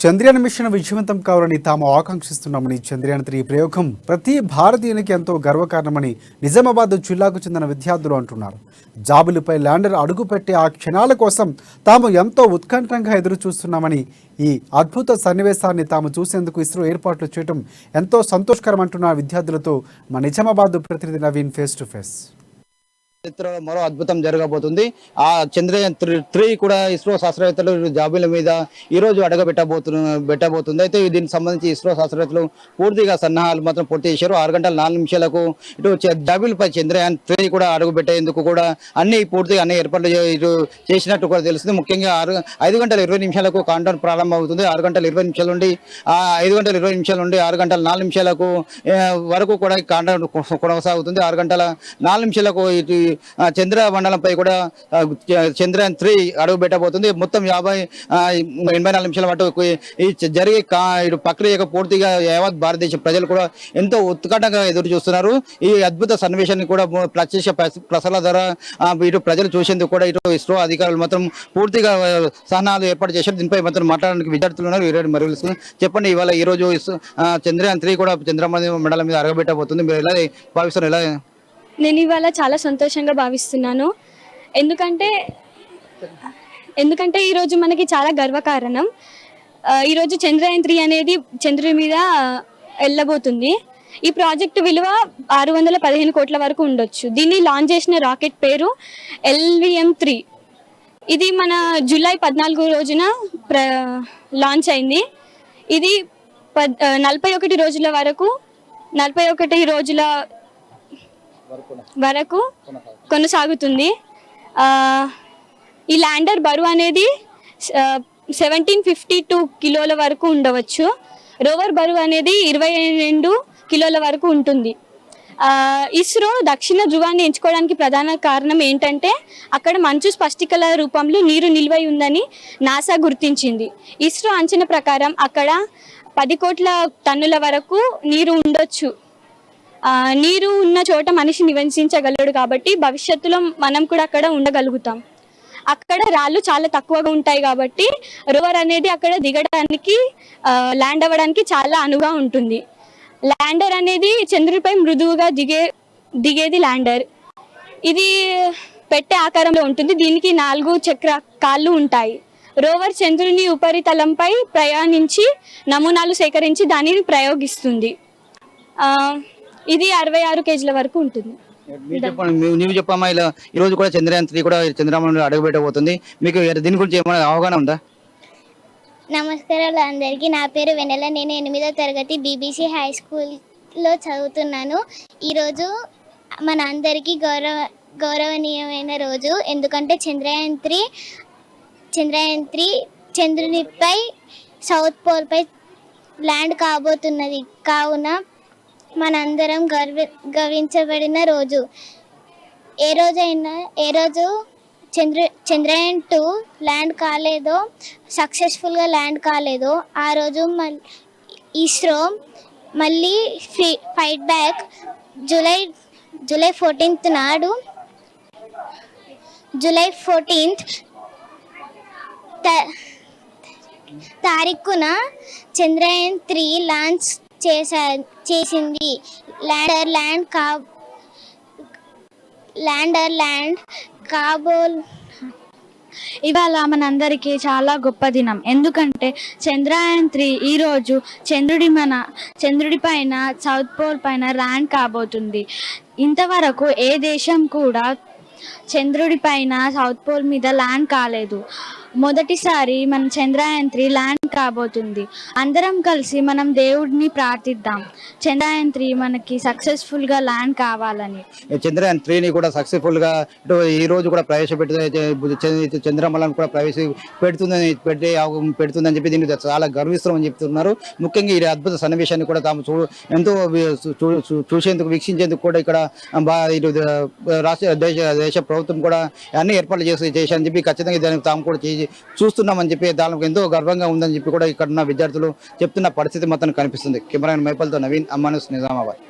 Chandrayaan machine విజయవంతం కావాలని తాము ఆకాంక్షిస్తున్నామని చంద్రయాన్-3 ప్రయోగం ప్రతి భారతీయునికి ఎంతో గర్వకారణమని నిజామాబాద్ జిల్లాకు చెందిన విద్యార్థులు అంటున్నారు. జాబిలిపై ల్యాండర్ అడుగుపెట్టే ఆ క్షణాల కోసం తాము ఎంతో ఉత్కంఠంగా ఎదురు చూస్తున్నామని, ఈ అద్భుత సన్నివేశాన్ని తాము చూసేందుకు ఇస్రో ఏర్పాట్లు చేయడం ఎంతో సంతోషకరమంటున్న విద్యార్థులతో మా నిజామాబాద్ ప్రతినిధి నవీన్ ఫేస్ టు ఫేస్. చరిత్రలో మరో అద్భుతం జరగబోతుంది. ఆ చంద్రయాన్-3 కూడా ఇస్రో శాస్త్రవేత్తలు జాబిల మీద ఈ రోజు పెట్టబోతుంది. అయితే దీనికి సంబంధించి ఇస్రో శాస్త్రవేత్తలు పూర్తిగా సన్నాహాలు మాత్రం పూర్తి చేశారు. 6 గంటల 4 నిమిషాలకు ఇటు జాబిలపై చంద్రయాన్-3 కూడా అడుగు పెట్టేందుకు కూడా అన్ని ఏర్పాట్లు చేసినట్టు కూడా తెలుస్తుంది. ముఖ్యంగా 5 గంటల 20 నిమిషాలకు కౌంటౌన్ ప్రారంభమవుతుంది. 6 గంటల 20 నిమిషాల నుండి 5 గంటల 20 నిమిషాల నుండి 6 గంటల 4 నిమిషాలకు వరకు కూడా కౌంటౌన్ కొనసాగుతుంది. 6 గంటల 4 నిమిషాలకు ఇటు చంద్ర మండలంపై కూడా చంద్రయాన్-3 అడుగు పెట్టబోతుంది. మొత్తం 84 నిమిషాల పాటు ఈ జరిగే ప్రక్రియకు పూర్తిగా యావత్ భారతదేశ ప్రజలు కూడా ఎంతో ఉత్కంఠంగా ఎదురు చూస్తున్నారు. ఈ అద్భుత సన్నివేశాన్ని కూడా ప్రత్యక్ష ప్రసారాల ద్వారా ఇటు ప్రజలు చూసేందుకు కూడా ఇటు ఇస్రో అధికారులు మాత్రం పూర్తిగా సహనాలు ఏర్పాటు చేశారు. దీనిపై మాత్రం మాట్లాడడానికి విద్యార్థులు ఉన్నారు. మరియు చెప్పండి, ఇవాళ ఈ రోజు చంద్రయాన్-3 కూడా చంద్రమండలం మీద అరగబెట్టబోతుంది. మీరు ఎలా భావిస్తున్నారు? నేను ఇవాళ చాలా సంతోషంగా భావిస్తున్నాను. ఎందుకంటే ఈరోజు మనకి చాలా గర్వకారణం. ఈరోజు చంద్రయాన్-3 అనేది చంద్రుడి మీద వెళ్ళబోతుంది. ఈ ప్రాజెక్టు విలువ 615 కోట్ల వరకు ఉండొచ్చు. దీన్ని లాంచ్ చేసిన రాకెట్ పేరు LVM-3. ఇది మన జూలై 14 రోజున లాంచ్ అయింది. ఇది 41 రోజుల వరకు కొనసాగుతుంది. ఈ ల్యాండర్ బరువు అనేది 1752 కిలోల వరకు ఉండవచ్చు. రోవర్ బరువు అనేది 22 కిలోల వరకు ఉంటుంది. ఇస్రో దక్షిణ ధృవాన్ని ఎంచుకోవడానికి ప్రధాన కారణం ఏంటంటే అక్కడ మంచు స్పష్టికల రూపంలో నీరు నిల్వై ఉందని నాసా గుర్తించింది. ఇస్రో అంచనా ప్రకారం అక్కడ 10 కోట్ల టన్నుల వరకు నీరు ఉండొచ్చు. నీరు ఉన్న చోట మనిషి నివసించగలడు కాబట్టి భవిష్యత్తులో మనం కూడా అక్కడ ఉండగలుగుతాం. అక్కడ రాళ్ళు చాలా తక్కువగా ఉంటాయి కాబట్టి రోవర్ అనేది అక్కడ దిగడానికి ల్యాండ్ అవ్వడానికి చాలా అనువుగా ఉంటుంది. ల్యాండర్ అనేది చంద్రుడిపై మృదువుగా దిగేది ల్యాండర్. ఇది పెట్టే ఆకారంలో ఉంటుంది. దీనికి 4 చక్ర కాళ్ళు ఉంటాయి. రోవర్ చంద్రుని ఉపరితలంపై ప్రయాణించి నమూనాలు సేకరించి దానిని ప్రయోగిస్తుంది. ఇది 66 కేజీల వరకు ఉంటుంది. నీవు చెప్పమ్మా, ఇలా ఈ రోజు కూడా చంద్రయాన్-3 కూడా చంద్రమండలంలో అడుగు పెట్టబోతుంది. మీకు దీని గురించి ఏమైనా అవగాహన ఉందా? నమస్కారాలు అందరికీ. నా పేరు వెన్నెల. నేను 8వ తరగతి BBC హై స్కూల్లో చదువుతున్నాను. ఈరోజు మన అందరికీ గౌరవనీయమైన రోజు. ఎందుకంటే చంద్రయాన్-3 చంద్రునిపై సౌత్ పోల్పై ల్యాండ్ కాబోతున్నది. కావున మనందరం గర్వించబడిన రోజు. ఏ రోజు చంద్రయాన్-2 ల్యాండ్ కాలేదో, సక్సెస్ఫుల్గా ల్యాండ్ కాలేదో, ఆ రోజు ఇస్రో మళ్ళీ ఫైట్ బ్యాక్ జూలై 14th నాడు జూలై 14th తారీఖున చంద్రయాన్-3 లాంచ్ చేసింది. ల్యాండర్ ల్యాండ్ కాబోల్. ఇవాళ మనందరికీ చాలా గొప్ప దినం. ఎందుకంటే చంద్రయాన్-3 ఈరోజు చంద్రుడి పైన సౌత్ పోల్ పైన ల్యాండ్ కాబోతుంది. ఇంతవరకు ఏ దేశం కూడా చంద్రుడి పైన సౌత్ పోల్ మీద ల్యాండ్ కాలేదు. మొదటిసారి మన చంద్రయాన్-3 ల్యాండ్ కాబోతుంది. అందరం కలిసి మనం దేవుడిని ప్రార్థిద్దాం, చంద్రయాన్-3 మనకి సక్సెస్ఫుల్గా ల్యాండ్ కావాలని. చంద్రయాన్-3ని కూడా సక్సెస్ఫుల్గా ఈ రోజు కూడా చంద్రమండలం కూడా పెడుతుందని చెప్పి దీన్ని చాలా గర్విస్తామని చెప్తున్నారు. ముఖ్యంగా ఈ అద్భుత సన్నివేశాన్ని కూడా తాము ఎంతో వీక్షించేందుకు కూడా ఇక్కడ దేశ ప్రభుత్వం కూడా అన్ని ఏర్పాట్లు చేశారని చెప్పి ఖచ్చితంగా దానికి తాము కూడా చూస్తున్నామని చెప్పి దానికి ఎంతో గర్వంగా ఉందని చెప్పి కూడా ఇక్కడ ఉన్న విద్యార్థులు చెప్తున్న పరిస్థితి మొత్తం కనిపిస్తుంది. కెమెరామెన్ మైపల్తో నవీన్, అమ్మానుస్, నిజామాబాద్.